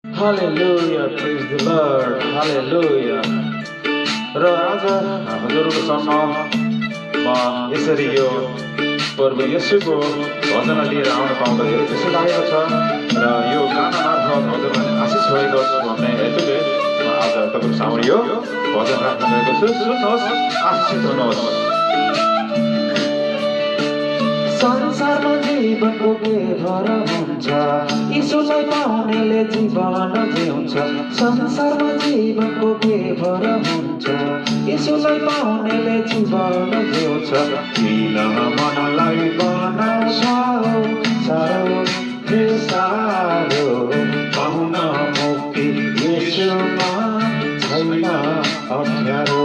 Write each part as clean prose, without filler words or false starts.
Hallelujah, praise the Lord, hallelujah. र आज हजुरहरूको सम्म म यसरी यो प्रभु येशूको भजन लिएर आउन पाउँदा धेरै खुसी लागेको छ र यो गाना मार्फत हजुरलाई आशिष भएको छु भन्ने हेतुले म आज तपाईँको सामु यो भजन राख्न गएको छु। सुन्नुहोस्, आशिषित हुनुहोस्। संसारमा जीवनको के भर हुन्छ, यीशुलाई पाउनेले जीवन जिउँछ। संसारमा जीवनको के भर हुन्छ, यीशुलाई पाउनेले जीवन जिउँछ। किन मनलाई बनाउँछौ साह्रो, हे साह्रो, पाउन मुक्ति येशूमा छैन अप्ठ्यारो।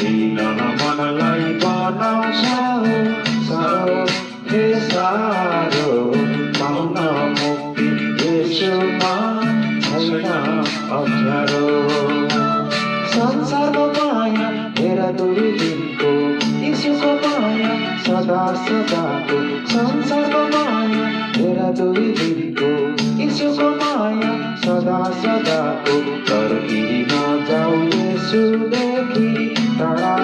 किन मनलाई बनाउँछौ साह्रो, हे साह्रो, पाउन मुक्ति येशूमा छैन अप्ठ्यारो। संसारको माया हेर दुई दिनको, यीशुको माया सदा सदाको। संसारको माया हेर दुई दिनको, यीशुको माया सदा सदाको। तर किन जाऊ येशूदेखि टाढा,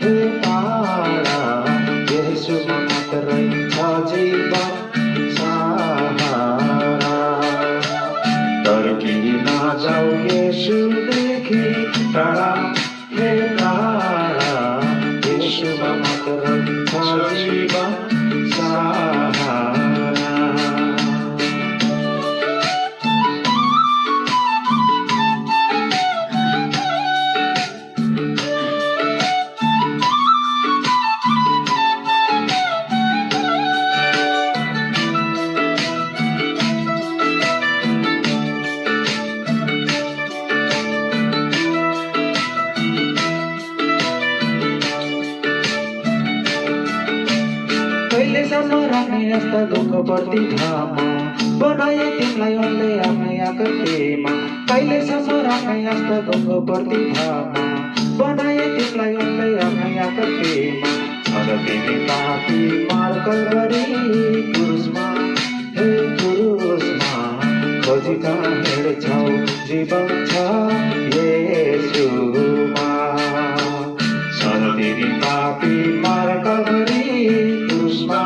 हे टाढा, येशूमा मात्रै छ जीवन सहारा। तर किन जाऊ येशूदेखि टाढा, हे टाढा, येशूमा मात्रै छ जीवन सहारा। कहिलेसम्म राख्ने यस्ता दुःख प्रतिभामा, बनाए तिमीलाई उनले आफ्नै आकृतिमा। कहिलेसम्म राख्ने यस्ता दुःख प्रतिभामा, बनाए तिमीलाई उनले आफ्नै आकृतिमा। तर तिमी पापी मार कल्भरी क्रुसमा, हे क्रुसमा खोजीका हिँड्छौ जीवन छ येशूमा। तर तिमी पापी मार कल्भरी क्रुसमा,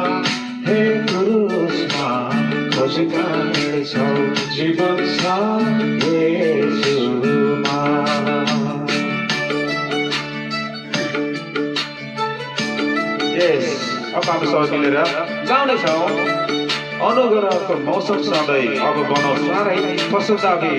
हे क्रुसमा खोजीका हिँड्छौ जीवन छ येशूमा। यस, अब हामी सबै मिलेर गाउँदैछौँ। अनुग्रहको मौसम सधैँ अब बनाऊ साह्रै पशुचाबी।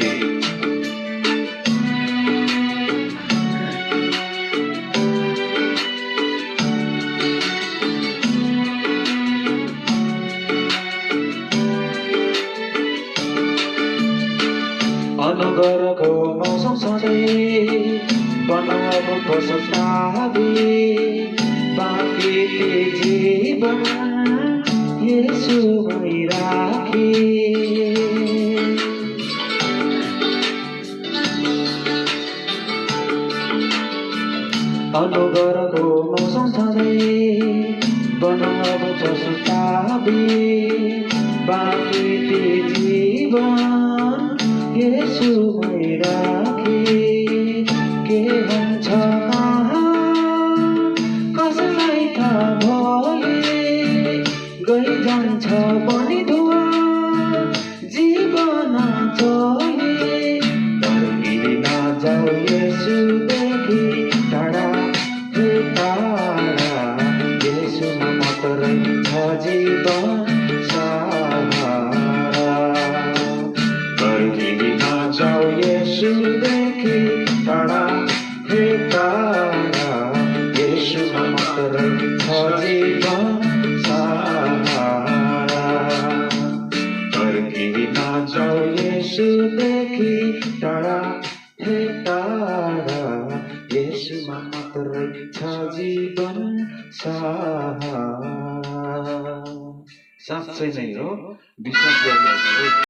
अनुग्रहको मौसम सधैँ बनाऊ अब पशुचाबी। बाँकी ती जीवन येशूमै राखी। अनुग्रहको मौसम सधैँ बनाऊ अब पशुचाबी। बाँकी ती जीवन येशूमै राखी। के हुन्छ कसैलाई थाहा भए, गइजान्छ पनि धुवा जीवन चले। तर किन जाऊ येशूदेखि टाढा, हे टाढा, येशूमा मात्रै छ जीवन सहारा। तर किन जाऊ येशूदेखि टाढा, हे टाढा, येशूमा मात्रै छ जीवन सहारा। तर किन जाऊ येशूदेखि टाढा, हे टाढा, येशूमा मात्रै छ जीवन सहारा। साँच्चै नै हो, विश्वास गर्नुहोस्।